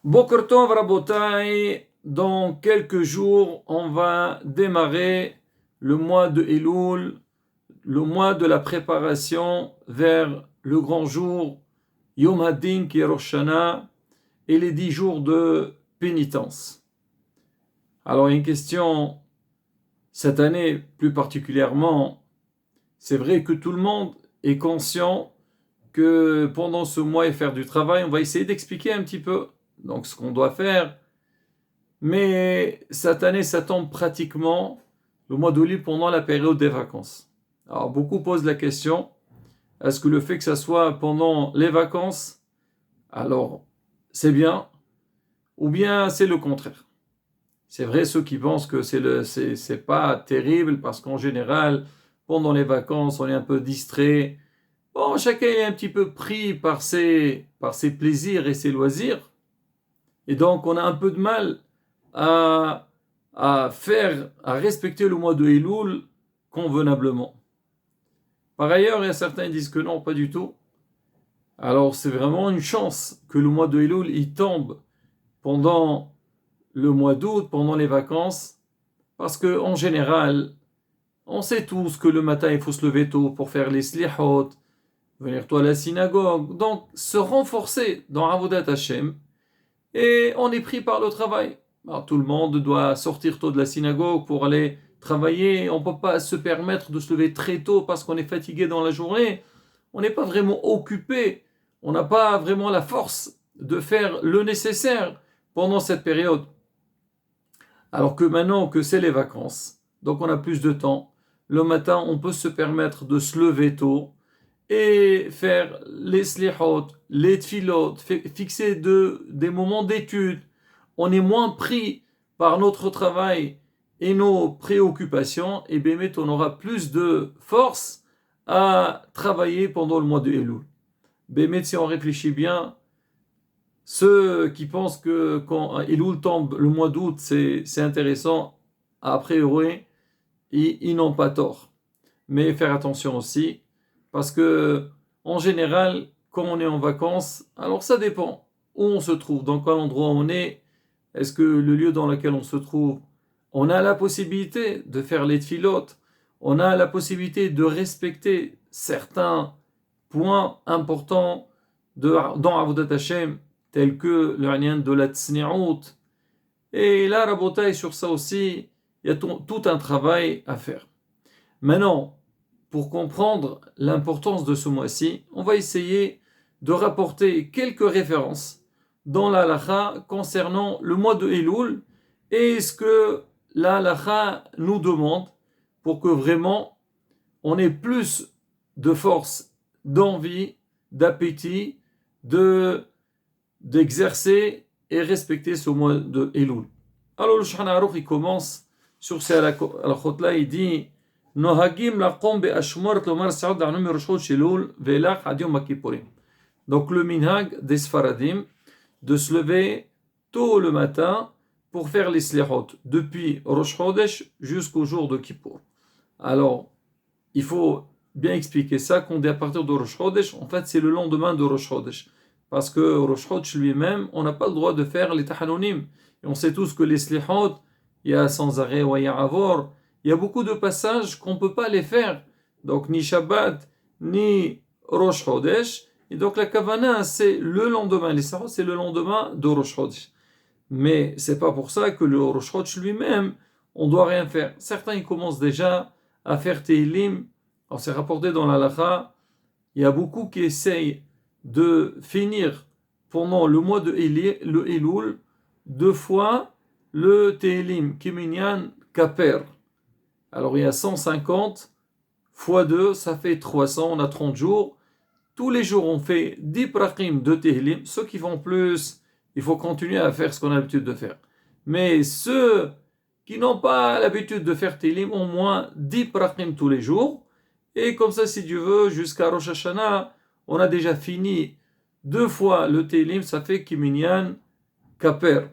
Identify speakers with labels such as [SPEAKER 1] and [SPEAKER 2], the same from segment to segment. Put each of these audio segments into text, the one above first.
[SPEAKER 1] Boker Tov Rabotai, dans quelques jours, on va démarrer le mois de Elul, le mois de la préparation vers le grand jour Yom Hadin qui est Rosh Hashanah et les 10 jours de pénitence. Alors, il y a une question, cette année plus particulièrement, c'est vrai que tout le monde est conscient que pendant ce mois et faire du travail, on va essayer d'expliquer un petit peu donc ce qu'on doit faire. Mais cette année, ça tombe pratiquement le mois d'Elul pendant la période des vacances. Alors beaucoup posent la question, est-ce que le fait que ça soit pendant les vacances, alors c'est bien, ou bien c'est le contraire? C'est vrai, ceux qui pensent que c'est pas terrible parce qu'en général, pendant les vacances, on est un peu distrait. Bon, chacun est un petit peu pris par ses plaisirs et ses loisirs. Et donc, on a un peu de mal à respecter le mois de Elul convenablement. Par ailleurs, il y a certains qui disent que non, pas du tout. Alors, c'est vraiment une chance que le mois de Elul, il tombe pendant le mois d'août, pendant les vacances, parce que en général, on sait tous que le matin, il faut se lever tôt pour faire les slihot, venir tôt à la synagogue, donc se renforcer dans Avodat Hashem, et on est pris par le travail. Alors, tout le monde doit sortir tôt de la synagogue pour aller travailler. On ne peut pas se permettre de se lever très tôt parce qu'on est fatigué dans la journée. On n'est pas vraiment occupé. On n'a pas vraiment la force de faire le nécessaire pendant cette période. Alors que maintenant que c'est les vacances, donc on a plus de temps, le matin on peut se permettre de se lever tôt et faire les slihot, les tfilot, fixer des moments d'étude. On est moins pris par notre travail et nos préoccupations, et bien on aura plus de force à travailler pendant le mois de Elul. Bémet, si on réfléchit bien, ceux qui pensent que quand Elul tombe le mois d'août, c'est intéressant, a priori, ils n'ont pas tort. Mais faire attention aussi, parce que en général, quand on est en vacances, alors ça dépend où on se trouve, dans quel endroit on est. Est-ce que le lieu dans lequel on se trouve, on a la possibilité de faire les tfilotes, on a la possibilité de respecter certains points importants dans Avodat Hashem, tels que le lien de la tsni'out. Et là, Rabotai, sur ça aussi, il y a tout un travail à faire. Maintenant, pour comprendre l'importance de ce mois-ci, on va essayer de rapporter quelques références dans la halakha concernant le mois de Elul et ce que la halakha nous demande pour que vraiment on ait plus de force, d'envie, d'appétit, d'exercer et respecter ce mois de Elul. Alors le Shulchan Aruch il commence sur ces halakhot-là, il dit נוהגים לקום באשמורת לומר סעוד דענו מראש חודש אלול ואילך עד יום הכיפורים. Donc le minhag des Sfaradim de se lever tôt le matin pour faire les slihot depuis Rosh Chodesh jusqu'au jour de Kippour. Alors, il faut bien expliquer ça qu'on dit à partir de Rosh Chodesh, en fait c'est le lendemain de Rosh Chodesh. Parce que Rosh Chodesh lui-même, on n'a pas le droit de faire les tahanonim. Et on sait tous que les slihot, il y a sans arrêt ou il y a avor, il y a beaucoup de passages qu'on ne peut pas les faire. Donc, ni Shabbat, ni Rosh Chodesh. Et donc, la Kavana, c'est le lendemain. Les Sahot, c'est le lendemain de Rosh Chodesh. Mais c'est pas pour ça que le Rosh Chodesh lui-même, on doit rien faire. Certains, ils commencent déjà à faire Tehillim. Alors, c'est rapporté dans la Lacha. Il y a beaucoup qui essayent de finir pendant le mois de Elul 2 fois le Tehillim, Kiminyan Kaper. Alors il y a 150 fois 2, ça fait 300, on a 30 jours. Tous les jours on fait 10 prakim de Tehillim. Ceux qui font plus, il faut continuer à faire ce qu'on a l'habitude de faire. Mais ceux qui n'ont pas l'habitude de faire Tehillim, au moins 10 prakim tous les jours. Et comme ça, si Dieu veut, jusqu'à Rosh Hashanah, on a déjà fini 2 fois le Tehillim, ça fait Kiminyan Kaper.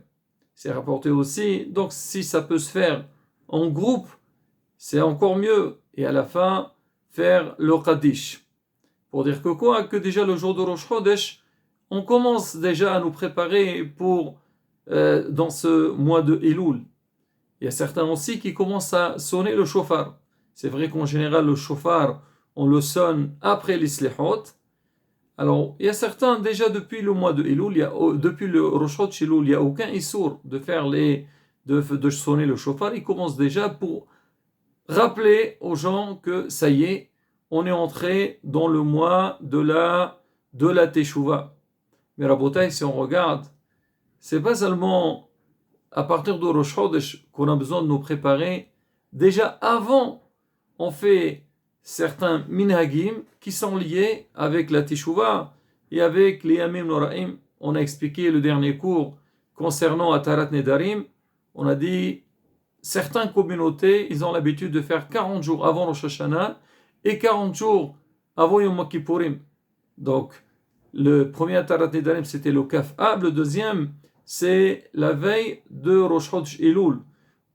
[SPEAKER 1] C'est rapporté aussi. Donc si ça peut se faire en groupe, c'est encore mieux. Et à la fin, faire le Kaddish. Pour dire que quoi? Que déjà le jour de Rosh Chodesh, on commence déjà à nous préparer pour dans ce mois de Elul. Il y a certains aussi qui commencent à sonner le shofar. C'est vrai qu'en général, le shofar, on le sonne après les slihot. Alors, il y a certains, déjà depuis le mois de Elul, depuis le Rosh Chodesh Elul, il n'y a aucun issour de faire de sonner le shofar. Ils commencent déjà pour rappeler aux gens que ça y est, on est entré dans le mois de la Teshuvah. Mais Rabotai, si on regarde, c'est pas seulement à partir de Rosh Chodesh qu'on a besoin de nous préparer. Déjà avant, on fait certains minhagim qui sont liés avec la Teshuvah et avec les Yamim Noraim. On a expliqué le dernier cours concernant Atarat Nedarim. On a dit certaines communautés, ils ont l'habitude de faire 40 jours avant Rosh Hashanah et 40 jours avant Yom Kippourim. Donc, le premier Atarat Nedarim, c'était le Kaf Ab. Le deuxième, c'est la veille de Rosh Chodesh Elul.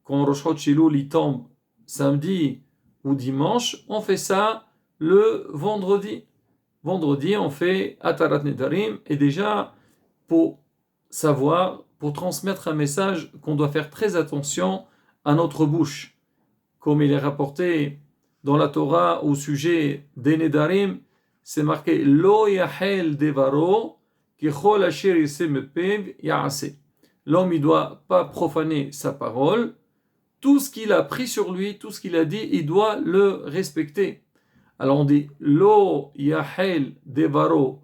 [SPEAKER 1] Quand Rosh Chodesh Elul il tombe samedi ou dimanche, on fait ça le vendredi. Vendredi, on fait Atarat Nedarim et déjà pour savoir, pour transmettre un message qu'on doit faire très attention à notre bouche. Comme il est rapporté dans la Torah au sujet des Nedarim, c'est marqué Lo yahel devaro kichol asher yiseh mepev yaaseh. L'homme il doit pas profaner sa parole. Tout ce qu'il a pris sur lui, tout ce qu'il a dit, il doit le respecter. Alors on dit Lo yahel devaro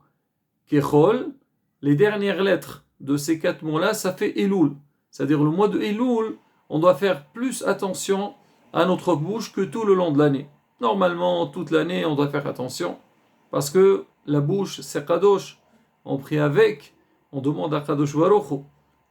[SPEAKER 1] kichol. Les dernières lettres de ces 4 mots-là, ça fait Elul. C'est-à-dire le mois de Elul, on doit faire plus attention à notre bouche que tout le long de l'année. Normalement, toute l'année, on doit faire attention. Parce que la bouche, c'est Kadosh. On prie avec, on demande à Kadosh Baruch Hu.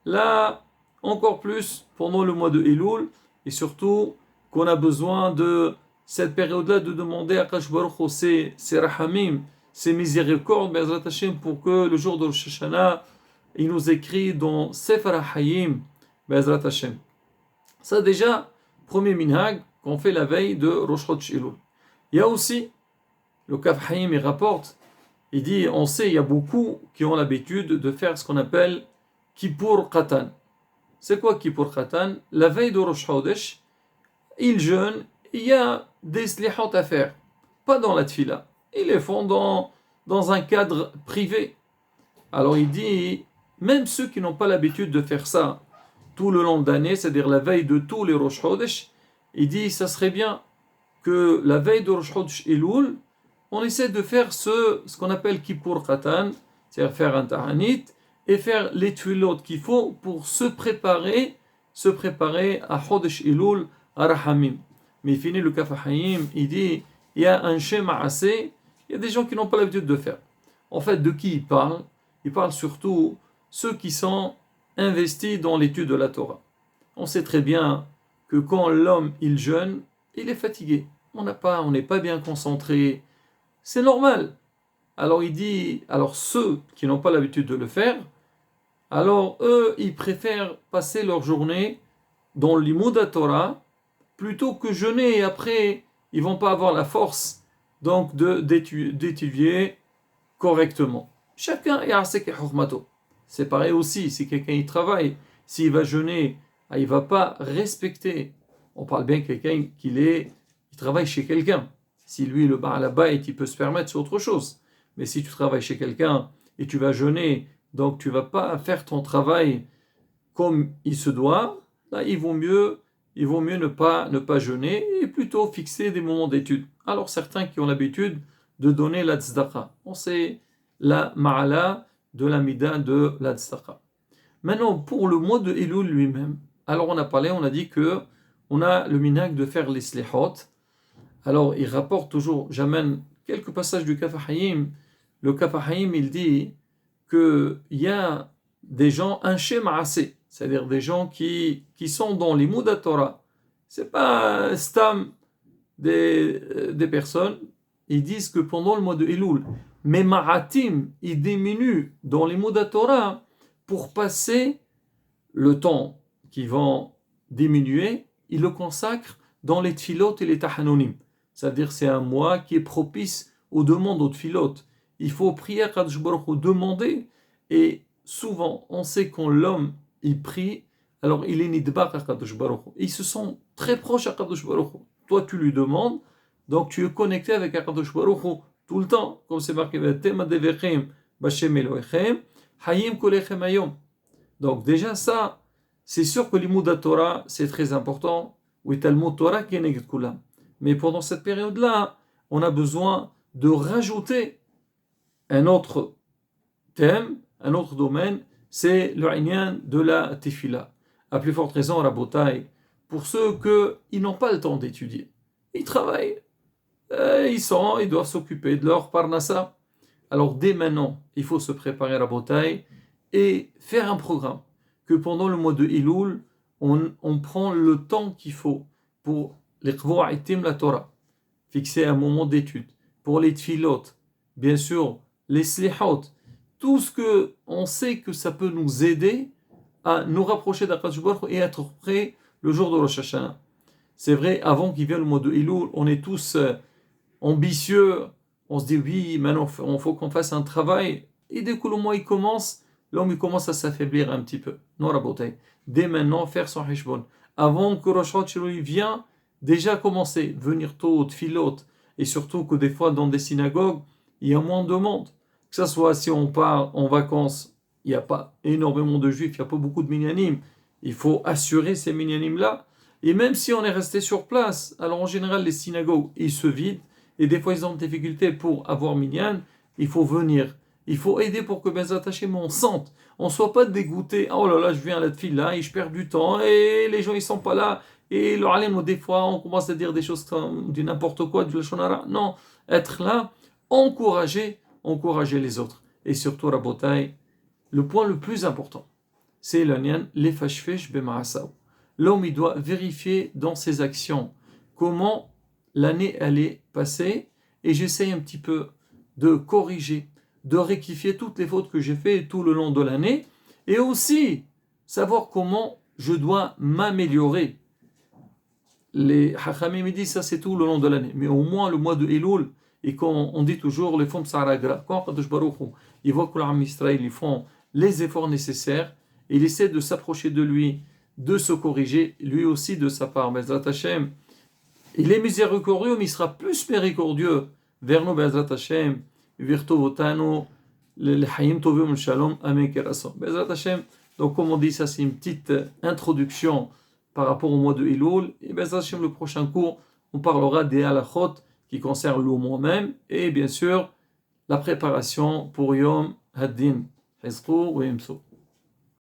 [SPEAKER 1] Là, encore plus, pendant le mois de Elul, et surtout qu'on a besoin de cette période-là de demander à Kadosh Baruch Hu ses rahamim, ses miséricordes, Be'ezrat Hashem, pour que le jour de Rosh Hashanah, il nous écrit dans Sefer HaHayim, Be'ezrat Hashem. Ça déjà, premier minhag qu'on fait la veille de Rosh Chodesh Elul. Il y a aussi le Kaf Hayim, il rapporte, il dit, on sait, il y a beaucoup qui ont l'habitude de faire ce qu'on appelle Kippur Qatan. C'est quoi Kippur Qatan? La veille de Rosh Chodesh, ils jeûnent, il y a des slihot à faire, pas dans la tfila. Ils les font dans un cadre privé. Alors il dit, même ceux qui n'ont pas l'habitude de faire ça tout le long de l'année, c'est-à-dire la veille de tous les Rosh Chodesh, il dit, ça serait bien que la veille de Rosh Chodesh Elul, on essaie de faire ce qu'on appelle Kippur Qatan, c'est-à-dire faire un Ta'anit, et faire les tfilot qu'il faut pour se préparer à Chodesh Elul, à Rahamim. Mais il finit le Kaf Hayim, il dit, il y a un schéma assez, il y a des gens qui n'ont pas l'habitude de faire. En fait, de qui il parle? Il parle surtout ceux qui sont investis dans l'étude de la Torah. On sait très bien que quand l'homme il jeûne, il est fatigué. On n'est pas bien concentré. C'est normal. Alors il dit, alors ceux qui n'ont pas l'habitude de le faire, alors eux, ils préfèrent passer leur journée dans le limud à Torah plutôt que jeûner et après, ils vont pas avoir la force donc d'étudier correctement. Chacun est à ses hurmato. C'est pareil aussi, si quelqu'un y travaille, s'il va jeûner, il va pas respecter. On parle bien de quelqu'un il travaille chez quelqu'un. Si lui, le Baal Habayit, il peut se permettre, c'est autre chose. Mais si tu travailles chez quelqu'un et tu vas jeûner, donc tu vas pas faire ton travail comme il se doit, là, il vaut mieux ne pas jeûner et plutôt fixer des moments d'étude. Alors certains qui ont l'habitude de donner la tzedaka, on sait la ma'ala de la mida de la tzedaka. Maintenant, pour le mois de Elul lui-même, alors on a dit que on a le minhag de faire les slihot. Alors il rapporte toujours, j'amène quelques passages du Kaf Hayim. Le Kaf Hayim, il dit qu'il y a des gens, un schéma assez, c'est-à-dire des gens qui sont dans les Mouda Torah. C'est pas stam des personnes. Ils disent que pendant le mois de Elul, mais Ma'atim, ils diminuent dans les Mouda Torah pour passer le temps qui vont diminuer, ils le consacrent dans les tfilot et les tahanonim. C'est-à-dire c'est un mois qui est propice aux demandes aux tfilot. Il faut prier à Kadosh Baruch Hu, demander, et souvent on sait quand l'homme il prie, alors il est nidbar à Kadosh Baruch Hu. Ils se sont très proches à Kadosh Baruch Hu. Toi, tu lui demandes, donc tu es connecté avec Kadosh Baruch Hu tout le temps, comme c'est marqué, Tema devechem b'Hashem Elohechem, hayim kolechem hayom. Donc déjà ça, c'est sûr que l'imoud Torah, c'est très important. Oui, Talmud Torah keneged kulam. Mais pendant cette période-là, on a besoin de rajouter un autre thème, un autre domaine, c'est le inyan de la tefila. À plus forte raison, Rabotai, pour ceux qui n'ont pas le temps d'étudier. Ils travaillent, ils doivent s'occuper de leur parnassa. Alors dès maintenant, il faut se préparer à Rabotai et faire un programme. Que pendant le mois de Elul, on prend le temps qu'il faut pour les qvo'itim la Torah, fixer un moment d'étude. Pour les tfilot, bien sûr, les slihot, tout ce que on sait que ça peut nous aider à nous rapprocher d'Akadosh Baruch Hu et être prêts le jour de Rosh Hashanah. C'est vrai, avant qu'il vienne le mois de Elul, on est tous ambitieux, on se dit oui, maintenant il faut qu'on fasse un travail, et dès que le mois il commence, l'homme il commence à s'affaiblir un petit peu. Non, Rabotai, dès maintenant, faire son hishbon. Avant que Rosh Hashanah vienne, déjà commencer, venir tôt, tfilot, et surtout que des fois dans des synagogues, il y a moins de monde. Que ce soit si on part en vacances, il n'y a pas énormément de juifs, il n'y a pas beaucoup de minyanim. Il faut assurer ces minyanim-là. Et même si on est resté sur place, alors en général, les synagogues, ils se vident. Et des fois, ils ont des difficultés pour avoir minyan. Il faut venir. Il faut aider pour que Bezat Hashem, on sente. On ne soit pas dégoûté. Oh là là, je viens à la file là et je perds du temps. Et les gens, ils ne sont pas là. Et le alim, des fois, on commence à dire des choses comme du n'importe quoi, du lashon hara. Non, être là, encourager les autres. Et surtout, Rabotai, le point le plus important, c'est l'anyan lefashfesh b'ma'asav. L'homme, il doit vérifier dans ses actions comment l'année allait passer, et j'essaye un petit peu de corriger, de rectifier toutes les fautes que j'ai faites tout le long de l'année, et aussi savoir comment je dois m'améliorer. Les Hachamim disent ça c'est tout le long de l'année, mais au moins le mois de Elul, et quand on dit toujours les femmes Saragra, quand Kadosh Baruch Hu, ils voient que l'Am Israël, ils font les efforts nécessaires, et il essaie de s'approcher de lui, de se corriger, lui aussi de sa part. Bezrat Hashem, il est miséricordieux, mais il sera plus miséricordieux vers nous, Bezrat Hashem, Virtovotano, le Hayim Tovim le Shalom, Amen Kerason. Bezrat Hashem, donc comme on dit, ça c'est une petite introduction par rapport au mois de Elul, et Bezrat Hashem, le prochain cours, on parlera des halachot qui concernent le mois même, et bien sûr, la préparation pour Yom Haddin. Hezqu ou Yemso.